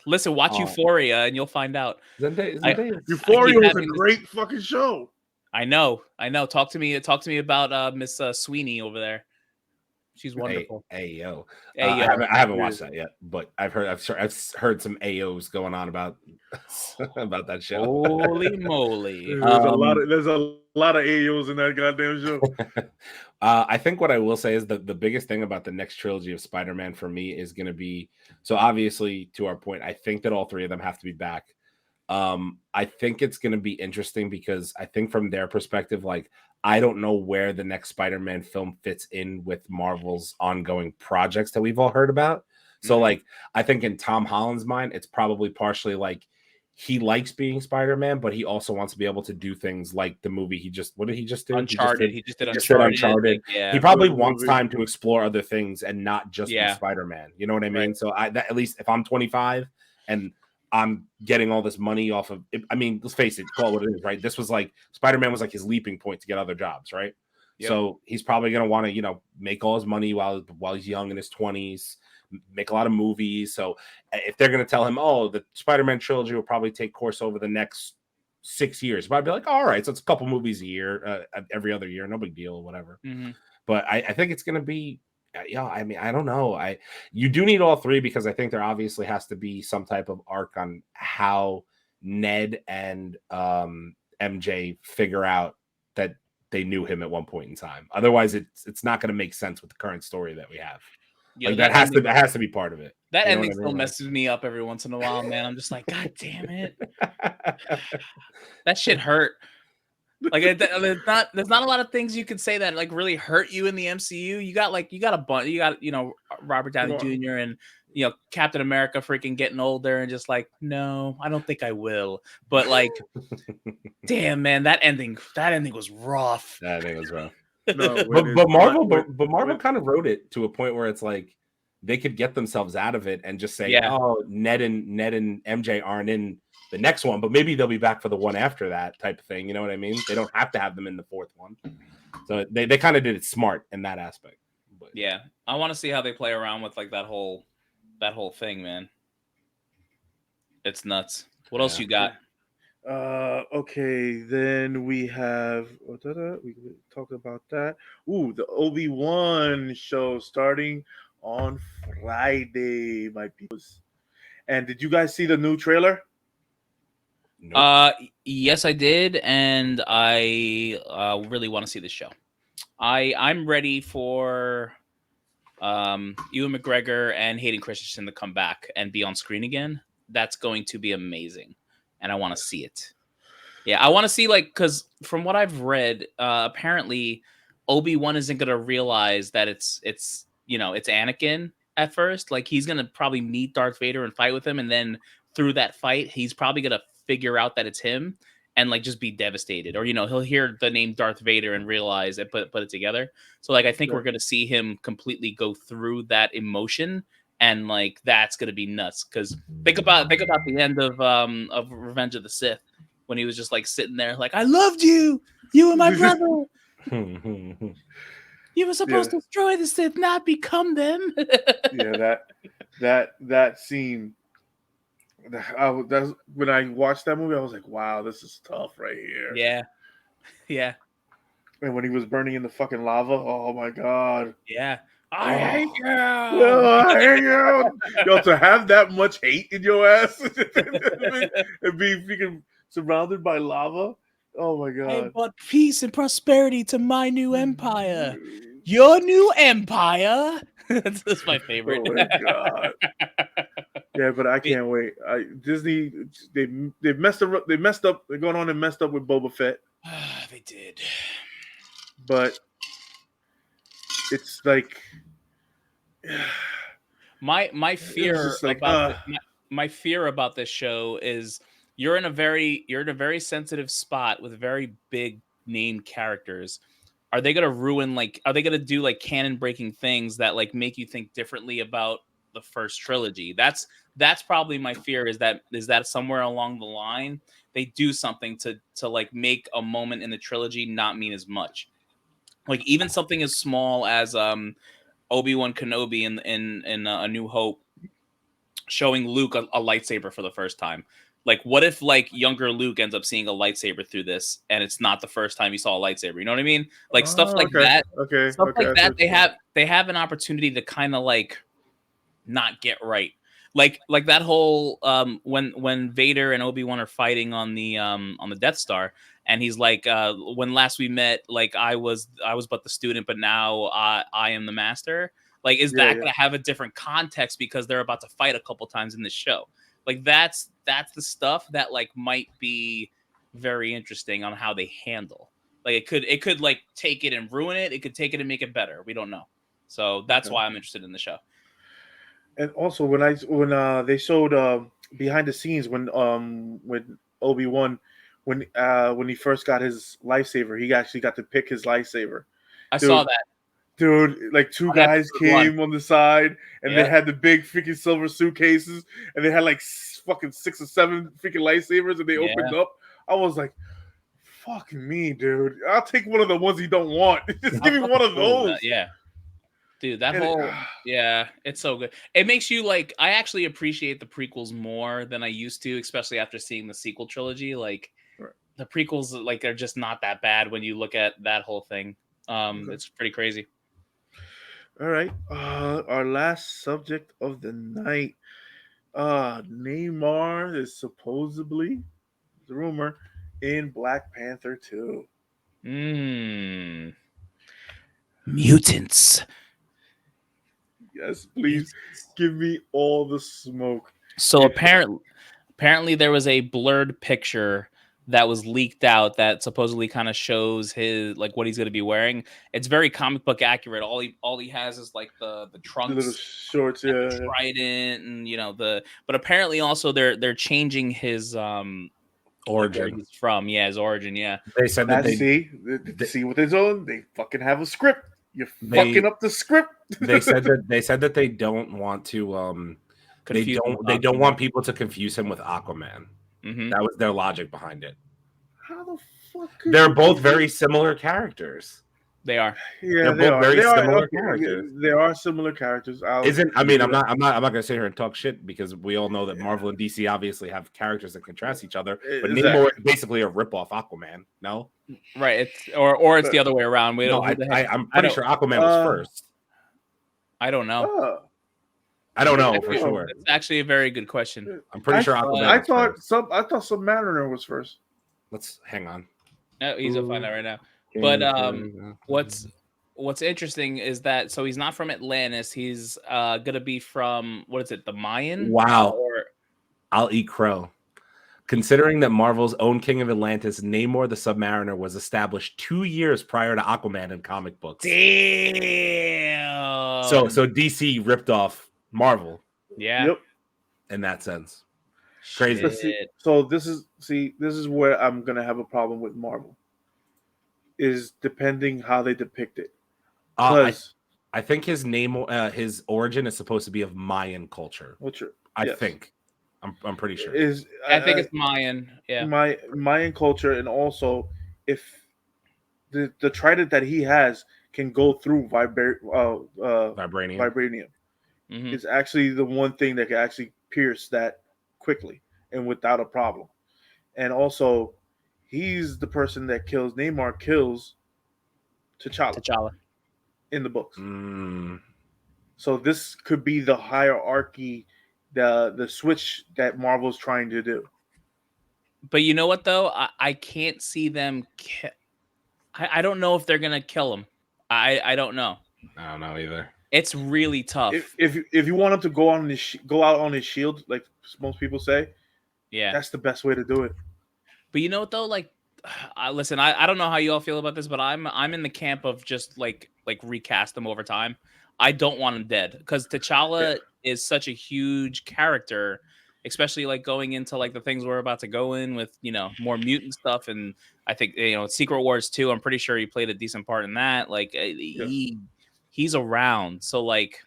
listen, watch Euphoria and you'll find out. Euphoria was a great fucking show. I know. Talk to me about Miss Sweeney over there. She's wonderful. Ayo. I haven't watched that yet, but I've heard some AOs going on about that show. Holy moly! There's a lot of AOs in that goddamn show. I think what I will say is that the biggest thing about the next trilogy of Spider-Man for me is going to be, so obviously to our point, I think that all three of them have to be back. I think it's going to be interesting because I think from their perspective, like, I don't know where the next Spider-Man film fits in with Marvel's ongoing projects that we've all heard about. So like, I think in Tom Holland's mind, it's probably partially like he likes being Spider-Man, but he also wants to be able to do things like the movie what did he just do? Uncharted. He just did Uncharted. He probably wants time to explore other things and not just be Spider-Man. You know what I mean? Right. So at least if I'm 25 and I'm getting all this money off of it, I mean, let's face it, call it what it is, right? This was like Spider-Man was like his leaping point to get other jobs, right? Yep. So he's probably going to want to, make all his money while he's young in his 20s, make a lot of movies. So if they're going to tell him, oh, the Spider-Man trilogy will probably take course over the next 6 years, but I'd be like, all right, so it's a couple movies a year, every other year, no big deal, whatever. Mm-hmm. But I think it's going to be, I mean, I don't know. You do need all three because I think there obviously has to be some type of arc on how Ned and MJ figure out that they knew him at one point in time. Otherwise, it's not going to make sense with the current story that we have. Yeah, like that has to be part of it. That ending still messes me up every once in a while, man. I'm just like, God damn it, that shit hurt. Like, there's not a lot of things you can say that like really hurt you in the MCU. You got a bunch. You got Robert Downey Jr. and Captain America freaking getting older and just like, no, I don't think I will. But like, damn man, that ending was rough. That ending was rough. No, but Marvel kind of wrote it to a point where it's like they could get themselves out of it and just say, oh, Ned and MJ aren't in the next one, but maybe they'll be back for the one after that type of thing. You know what I mean? They don't have to have them in the fourth one. So they kind of did it smart in that aspect. But yeah, I want to see how they play around with like that whole thing, man. It's nuts. What else you got? Okay, then we have we talked about that. Ooh, the Obi-Wan show starting on Friday, my peoples. And did you guys see the new trailer? Nope. Yes, I did, and I really want to see this show. I'm ready for Ewan McGregor and Hayden Christensen to come back and be on screen again. That's going to be amazing, and I want to see it. Yeah, I want to see, like, because from what I've read, apparently Obi-Wan isn't gonna realize that it's Anakin at first. Like, he's gonna probably meet Darth Vader and fight with him, and then through that fight, he's probably gonna figure out that it's him and like just be devastated, or he'll hear the name Darth Vader and realize and put it together. So like I think we're gonna see him completely go through that emotion, and like that's gonna be nuts. Because think about the end of Revenge of the Sith, when he was just like sitting there like, I loved you, you were my brother. You were supposed to destroy the Sith, not become them. Yeah, that scene. That's when I watched that movie, I was like, wow, this is tough right here. Yeah. And when he was burning in the fucking lava, oh my god. Yeah. I hate you. I hate you. Yo, to have that much hate in your ass and be freaking surrounded by lava. Oh my god. I brought peace and prosperity to my new empire. Your new empire. That's my favorite. Oh my god. Yeah, but I can't wait. Disney, they messed up. They're going on and messed up with Boba Fett. They did. But it's like my fear about my fear about this show is you're in a very sensitive spot with very big named characters. Are they gonna ruin, like, are they gonna do like canon breaking things that like make you think differently about the first trilogy? That's probably my fear, is that somewhere along the line they do something to like make a moment in the trilogy not mean as much. Like even something as small as Obi-Wan Kenobi in A New Hope showing Luke a lightsaber for the first time. Like, what if like younger Luke ends up seeing a lightsaber through this, and it's not the first time he saw a lightsaber? You know what I mean? Like stuff like that. Stuff like that. They have an opportunity to kind of like not get right. Like that whole when Vader and Obi-Wan are fighting on the Death Star, and he's like, when last we met, like I was but the student, but now I am the master. Like, is that gonna have a different context because they're about to fight a couple times in this show? Like that's the stuff that like might be very interesting on how they handle. Like it could like take it and ruin it. It could take it and make it better. We don't know. So that's why I'm interested in the show. And also when they showed behind the scenes when Obi-Wan when he first got his lightsaber, he actually got to pick his lightsaber. I saw that. Dude, like two guys came on the side, and they had the big freaking silver suitcases, and they had like fucking 6 or 7 freaking lightsabers, and they opened up. I was like, "Fuck me, dude! I'll take one of the ones you don't want. Just give me one of those." Yeah, dude, that whole it's so good. It makes you like. I actually appreciate the prequels more than I used to, especially after seeing the sequel trilogy. Like the prequels, like are just not that bad when you look at that whole thing. It's pretty crazy. All right. Our last subject of the night. Namor is supposedly, the rumor, in Black Panther 2. Mutants. Yes, please give me all the smoke. So apparently there was a blurred picture that was leaked out that supposedly kind of shows his like what he's going to be wearing. It's very comic book accurate. All he has is like the trunks, the little shorts, the trident, and but apparently also they're changing his origin. He's from his origin. Yeah, they said that they see what they're doing. They fucking have a script. You're fucking up the script. They said that they don't want to they don't want people to confuse him with Aquaman. Mm-hmm. That was their logic behind it. How the fuck? They're both very similar characters. They are. Yeah, They're they both are. very They are similar okay. characters. There are similar characters. I'm not gonna sit here and talk shit because we all know that Marvel and DC obviously have characters that contrast each other. But Namor is basically a ripoff Aquaman. No, right. It's or it's the other way around. We don't. I'm pretty sure Aquaman was first. I don't know. I don't know for sure. It's actually a very good question. I'm pretty sure Aquaman. I thought Submariner was first. Let's hang on. No, he's gonna find that right now. But what's interesting is that so he's not from Atlantis. He's gonna be from what is it? The Mayan? Wow. I'll eat crow. Considering that Marvel's own King of Atlantis, Namor the Submariner, was established 2 years prior to Aquaman in comic books. Damn. So DC ripped off Marvel. Yeah. Yep. In that sense. Crazy. So this is where I'm gonna have a problem with Marvel. Is depending how they depict it. I think his name, his origin is supposed to be of Mayan culture. I think. I'm pretty sure. I think it's Mayan. Yeah. Mayan culture, and also if the trident that he has can go through vibranium. Mm-hmm. It's actually the one thing that can actually pierce that quickly and without a problem. And also, he's the person that kills T'Challa in the books. So this could be the hierarchy, the switch that Marvel's trying to do. But you know what though? I can't see them. I don't know if they're gonna kill him. I don't know. I don't know either. It's really tough. If you want him to go out on his shield, like most people say, yeah, that's the best way to do it. But you know what though? Like, listen, I don't know how you all feel about this, but I'm in the camp of just like recast them over time. I don't want him dead because T'Challa is such a huge character, especially like going into like the things we're about to go in with, more mutant stuff. And I think, Secret Wars 2, I'm pretty sure he played a decent part in that. Like he's around. So like,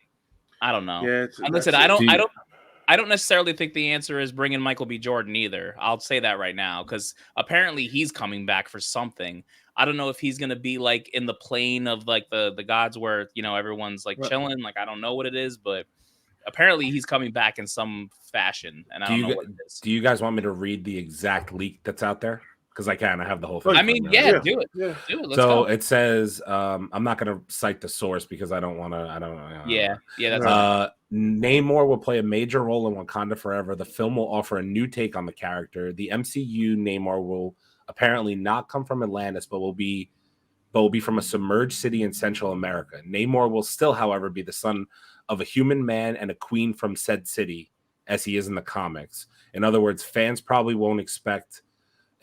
I don't know. Yeah, listen, I don't necessarily think the answer is bringing Michael B. Jordan either. I'll say that right now because apparently he's coming back for something. I don't know if he's gonna be like in the plane of like the gods where everyone's like chilling. Like I don't know what it is, but apparently he's coming back in some fashion, and I don't know what it is. Do you guys want me to read the exact leak that's out there? Because I have the whole thing. I mean, do it. Yeah. Do it. Let's go. It says, I'm not going to cite the source because I don't want to. Yeah. That's Namor will play a major role in Wakanda Forever. The film will offer a new take on the character. The MCU Namor will apparently not come from Atlantis, but will be from a submerged city in Central America. Namor will still, however, be the son of a human man and a queen from said city, as he is in the comics. In other words, fans probably shouldn't expect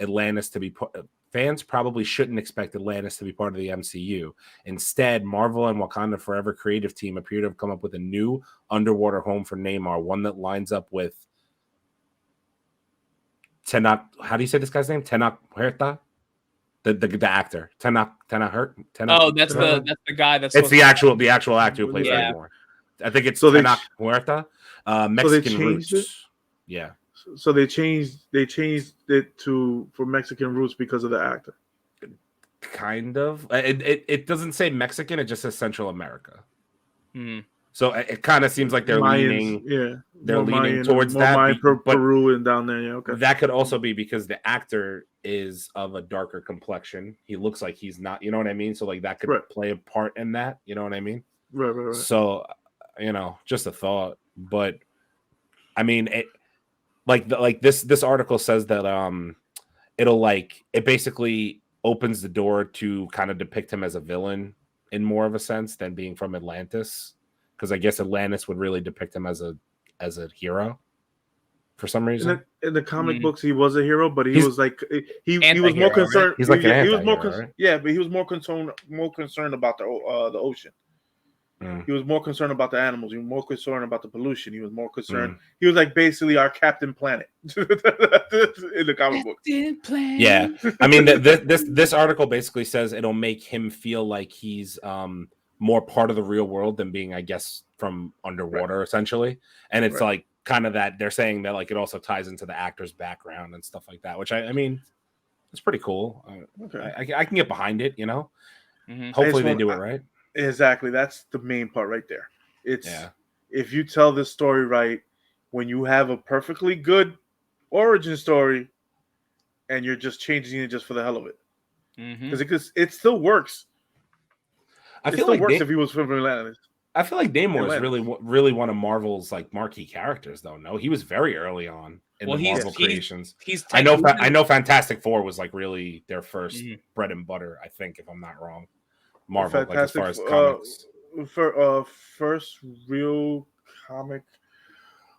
Atlantis to be part of the MCU. Instead, Marvel and Wakanda Forever creative team appear to have come up with a new underwater home for Namor, one that lines up with Tenoch. How do you say this guy's name? Tenoch Huerta, the actor. Tenoch. Oh, that's the guy. It's the actual actor who plays Namor. I think it's Tenoch Huerta. Mexican roots. Yeah. So they changed it for Mexican roots because of the actor. Kind of. It doesn't say Mexican. It just says Central America. So it kind of seems like they're leaning. Yeah, they're leaning towards that. Mayan, Peru and down there. Yeah, okay. That could also be because the actor is of a darker complexion. He looks like he's not. You know what I mean? So like that could play a part in that. You know what I mean? Right. So just a thought, but I mean it. This article says that it basically opens the door to kind of depict him as a villain in more of a sense than being from Atlantis, because I guess Atlantis would really depict him as a hero for some reason. In the comic books, he was a hero, but he was more concerned. Right? He's like he was more concerned. Right? Yeah, but he was more concerned about the ocean. He was more concerned about the animals. He was more concerned about the pollution. He was more concerned. He was like basically our Captain Planet in the comic book. Yeah, I mean this article basically says it'll make him feel like he's more part of the real world than being, I guess, from underwater essentially. And it's like kind of that they're saying that like it also ties into the actor's background and stuff like that, which I mean, it's pretty cool. Okay, I can get behind it, Hopefully they do it right. Exactly. That's the main part right there. If you tell this story right, when you have a perfectly good origin story and you're just changing it just for the hell of it. Because it still works. It still works if he was from Atlantis. I feel like Namor is really one of Marvel's like marquee characters, though. No, he was very early on in the Marvel creations. I know Fantastic Four was like really their first bread and butter. I think, if I'm not wrong, Marvel, like as far as comics. First real comic.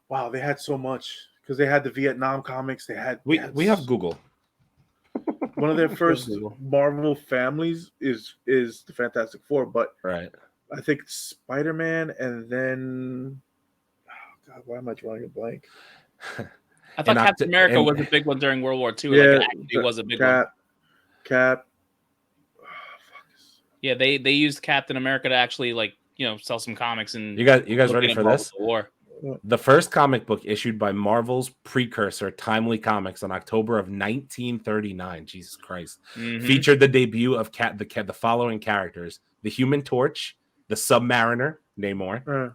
Wow, they had so much because they had the Vietnam comics. We have Google. One of their first Marvel families is the Fantastic Four, but I think Spider-Man, and then God, why am I drawing a blank? I thought Captain America was a big one during World War II. Yeah, like it actually was a big one. Cap. Yeah, they used Captain America to actually sell some comics. And you guys ready for this? The first comic book issued by Marvel's precursor, Timely Comics, in October of 1939. Jesus Christ! Featured the debut of the following characters: the Human Torch, the Submariner, Namor,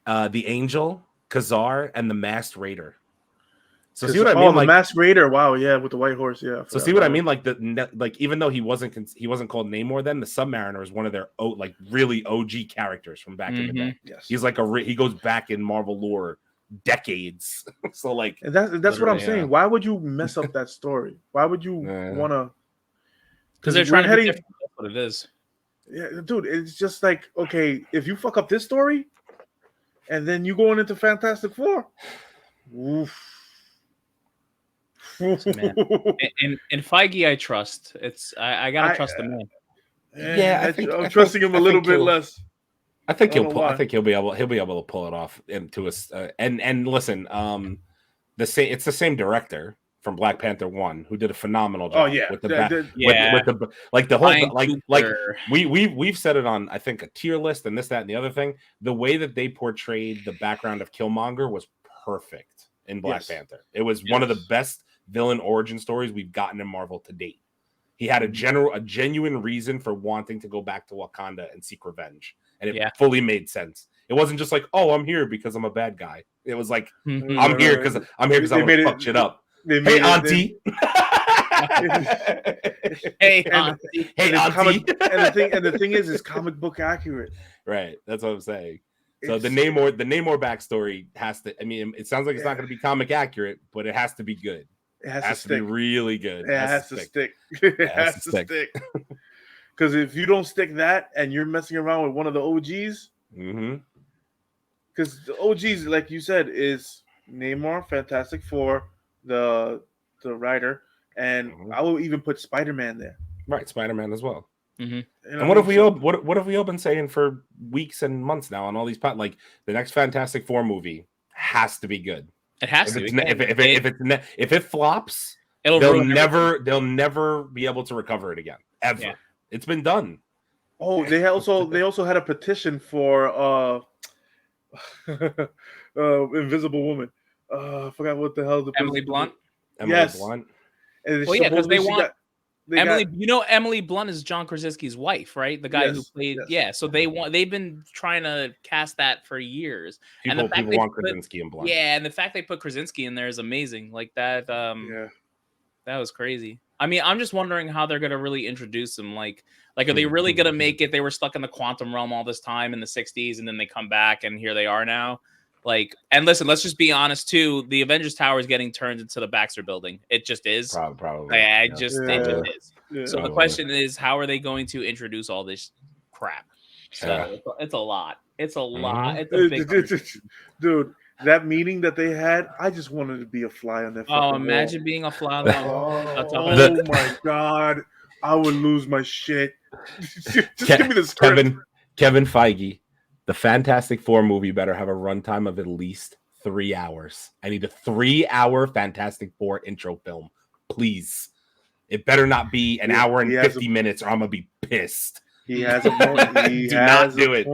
the Angel, Khazar, and the Masked Raider. So see what I mean? The Masked Raider. Wow, yeah, with the white horse. Yeah. So see what I mean? Like even though he wasn't called Namor then, the Submariner is one of their really OG characters from back in the day. Yes. He's like he goes back in Marvel lore decades. So like, and that's what I'm saying. Why would you mess up that story? Why would you want to? Because they're trying to be different. That's what it is. Yeah, dude, it's just like, okay, if you fuck up this story, and then you going into Fantastic Four, oof. Man. In Feige, I trust. I gotta trust the man. Yeah, I'm trusting him a little bit less. I think he'll be able to pull it off into us. And listen, it's the same director from Black Panther 1 who did a phenomenal job. Oh yeah, with the whole we've said it on I think a tier list and this, that, and the other thing. The way that they portrayed the background of Killmonger was perfect in Black Panther. It was one of the best villain origin stories we've gotten in Marvel to date. He had a genuine reason for wanting to go back to Wakanda and seek revenge, and it fully made sense. It wasn't just like, oh, I'm here because I'm a bad guy. It was like, I'm here because I want to fuck shit up. Hey, auntie. Hey, auntie. Hey, auntie. And the thing is comic book accurate. Right. That's what I'm saying. So the Namor backstory has to. I mean, it sounds like it's not going to be comic accurate, but it has to be good. It has to be really good. It has to stick. It has to stick. Because if you don't stick that, and you're messing around with one of the OGs, because the OGs, like you said, is Namor, Fantastic Four, the writer, and I will even put Spider-Man there. Right, Spider-Man as well. And what have we all been saying for weeks and months now on all these like the next Fantastic Four movie has to be good. It has to. If it flops, they'll never be able to recover it again ever. Yeah. It's been done. Oh, they also had a petition for Invisible Woman. I forgot what the hell Emily Blunt. Blunt. Because they want. Emily Blunt is John Krasinski's wife, right? The guy who played, So they've been trying to cast that for years. People want Krasinski and Blunt. Yeah, and the fact they put Krasinski in there is amazing. Like that, that was crazy. I mean, I'm just wondering how they're gonna really introduce him. Like, are they really gonna make it? They were stuck in the quantum realm all this time in the '60s, and then they come back, and here they are now. Like, and listen, let's just be honest too. The Avengers Tower is getting turned into the Baxter Building. It just is. Probably. It just is. Yeah. So the question is, how are they going to introduce all this crap? So it's a lot. It's a lot. It's a big dude. That meeting that they had, I just wanted to be a fly on that. Imagine wall. Being a fly on that wall. Oh my god, I would lose my shit. Just give me the script. Kevin Feige. The Fantastic Four movie better have a runtime of at least 3 hours. I need a 3-hour Fantastic Four intro film, please. It better not be an hour and 50 minutes, or I'm gonna be pissed. He has a point. Do not do it.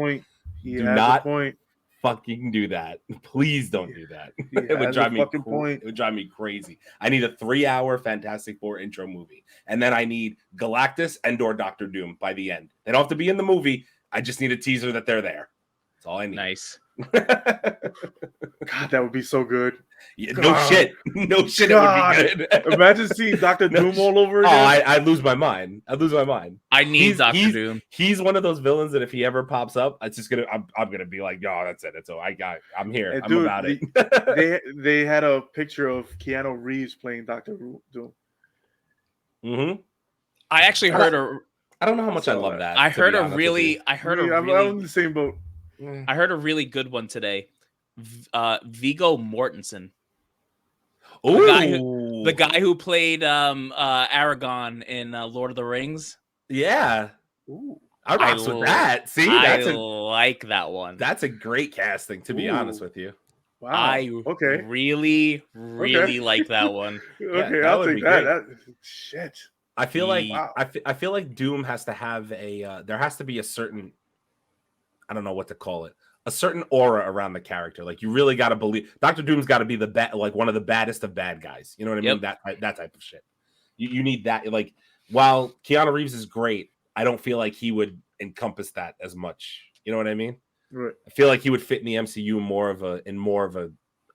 He has a point. fucking do that. Please don't do that. It would drive me point. It would drive me crazy. I need a 3-hour Fantastic Four intro movie, and then I need Galactus and/or Doctor Doom by the end. They don't have to be in the movie. I just need a teaser that they're there. That's all I need. Nice. God, that would be so good. Yeah, no shit. No shit. God. It would be good. Imagine seeing Dr. Doom all over again. Oh, I'd lose my mind. I need Dr. Doom. He's one of those villains that if he ever pops up, it's just I'm gonna be like, yo, that's it. It's all I'm here. And I'm dude, about it. they had a picture of Keanu Reeves playing Dr. Doom. Mm-hmm. I actually heard I don't know how much I love that. I'm in the same boat. I heard a really good one today. Viggo Mortensen. The guy who played Aragorn in Lord of the Rings. Yeah. Ooh. I rock with that. See, like that one. That's a great casting, to be honest with you. Wow. I really like that one. Okay, I'll take that. Shit. I feel like I feel like Doom has to have there has to be a certain, I don't know what to call it, a certain aura around the character. Like you really got to believe Dr. Doom's got to be like one of the baddest of bad guys. You know what I mean? That type of shit. You need that. Like while Keanu Reeves is great, I don't feel like he would encompass that as much. You know what I mean? Right. I feel like he would fit in the MCU more of a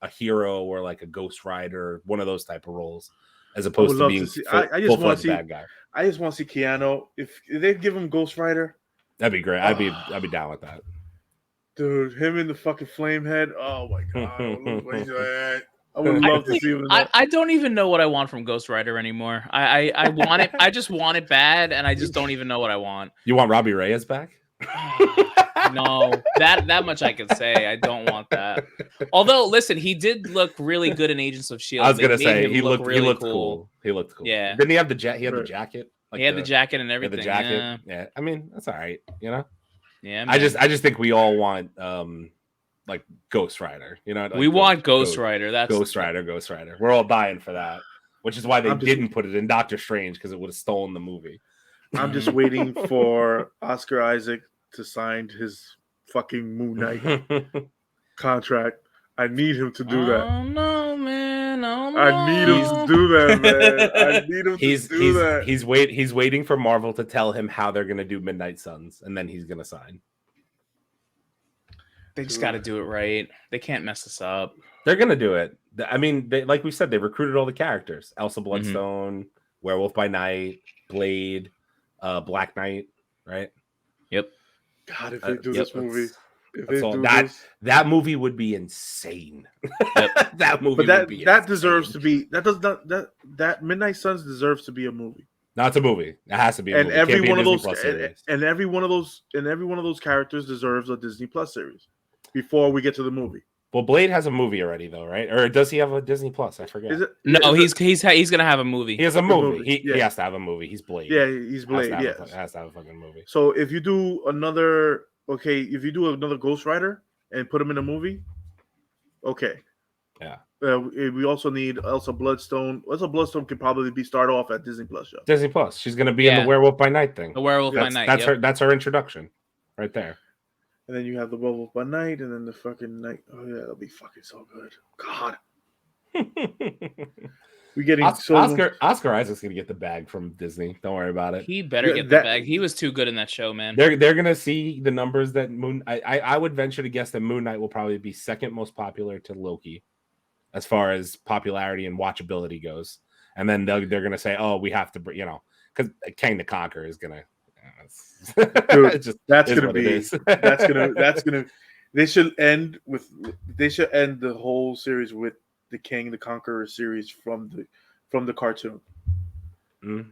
hero or like a Ghost Rider, one of those type of roles, as opposed to being I just want to see bad guy. I just want to see Keanu. If they give him Ghost Rider, that'd be great. I'd be down with that. Dude, him in the fucking flame head. Oh my god. I would love to see him. I don't even know what I want from Ghost Rider anymore. I want it. I just want it bad, and I just don't even know what I want. You want Robbie Reyes back? No, that much I can say. I don't want that. Although, listen, he did look really good in Agents of S.H.I.E.L.D. I was gonna say he looked cool. He looked cool. Yeah. Didn't he have the jacket? He had the jacket. Like he had the jacket and everything. The jacket. Yeah. I mean, that's all right. You know. Yeah. Man. I just think we all want like Ghost Rider. You know. Like we want Ghost Rider. That's Ghost Rider. We're all dying for that. Which is why they didn't put it in Doctor Strange, because it would have stolen the movie. I'm just waiting for Oscar Isaac to sign his fucking Moon Knight contract. I need him to do that. Oh no, man! Oh no. I need him to do that, man. I need him to do that. He's waiting for Marvel to tell him how they're gonna do Midnight Suns, and then he's gonna sign. They just got to do it right. They can't mess us up. They're gonna do it. I mean, like we said, they recruited all the characters: Elsa Bloodstone, Werewolf by Night, Blade, Black Knight. Right? Yep. God, if they do this movie. That movie would be insane. That movie, but that deserves to be. That Midnight Suns deserves to be a movie. No, it's a movie. It has to be. And every one of those, and every one of those characters deserves a Disney Plus series before we get to the movie. Well, Blade has a movie already, though, right? Or does he have a Disney Plus? I forget. He's gonna have a movie. He has a movie. He has to have a movie. He's Blade. Yeah, he's Blade. Has to have a fucking movie. So if you do another. Okay, if you do another Ghost Rider and put him in a movie, okay. Yeah. We also need Elsa Bloodstone. Elsa Bloodstone could probably start off at Disney Plus show. Disney Plus. She's going to be in the Werewolf by Night thing. The Werewolf by Night. That's her introduction, right there. And then you have the Werewolf by Night, and then the fucking night. Oh yeah, that'll be fucking so good. God. We getting Oscar Isaac's gonna get the bag from Disney. Don't worry about it. He better get the bag. He was too good in that show, man. They're gonna see the numbers that I would venture to guess that Moon Knight will probably be second most popular to Loki, as far as popularity and watchability goes. And then they're gonna say, oh, we have to, because Kang the Conqueror is gonna. Dude, that's gonna. They should end the whole series with the Kang the Conqueror series from the cartoon. Mm.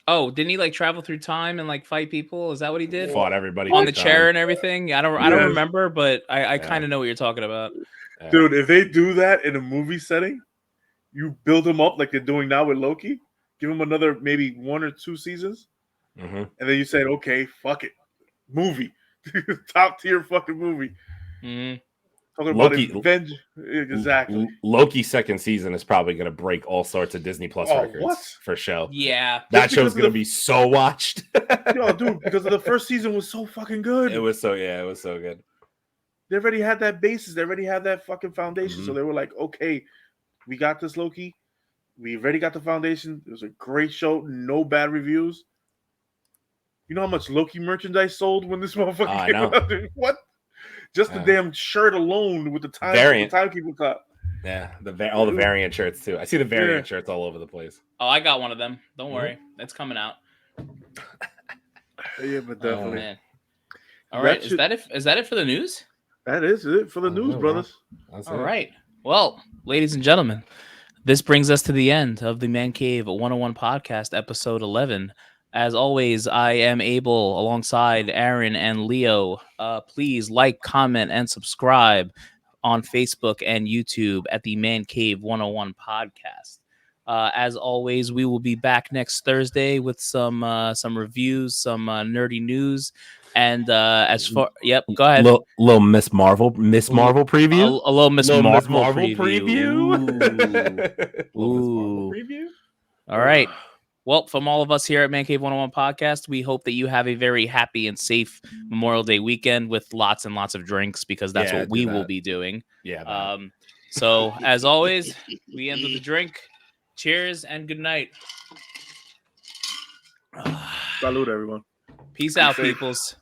Oh, didn't he travel through time and fight people? Is that what he did? Fought everybody on the chair and everything. I don't remember, but I kind of know what you're talking about. Yeah. Dude, if they do that in a movie setting, you build him up like they're doing now with Loki. Give him another maybe 1 or 2 seasons, and then you say, okay, fuck it, movie, top tier fucking movie. Mm-hmm. Talking about exactly. Loki's second season is probably going to break all sorts of Disney Plus records for show. Yeah, that show's going to be so watched. Yo, dude, because the first season was so fucking good. It was so good. They already had that basis. They already had that fucking foundation. So they were like, okay, we got this, Loki. We already got the foundation. It was a great show. No bad reviews. You know how much Loki merchandise sold when this motherfucker came out? What? Just the damn shirt alone with the timekeeper top. Yeah, all the variant shirts too. I see the variant shirts all over the place. Oh, I got one of them. Don't worry, it's coming out. Yeah, but definitely. Man. All right, is that it for the news? That is it for the news, brothers. All right. Well, ladies and gentlemen, this brings us to the end of the Mancave101 Podcast, episode 11. As always, I am Abel alongside Aaron and Leo. Please like, comment, and subscribe on Facebook and YouTube at the Mancave101 Podcast. As always, we will be back next Thursday with some reviews, some nerdy news, and as far go ahead. Little Miss Marvel preview. A little Miss Marvel preview. Ooh. All right. Well, from all of us here at Mancave101 Podcast, we hope that you have a very happy and safe Memorial Day weekend with lots and lots of drinks, because that's what we will be doing. Yeah. So, as always, we end with a drink. Cheers and good night. Salud, everyone. Peace out, peoples.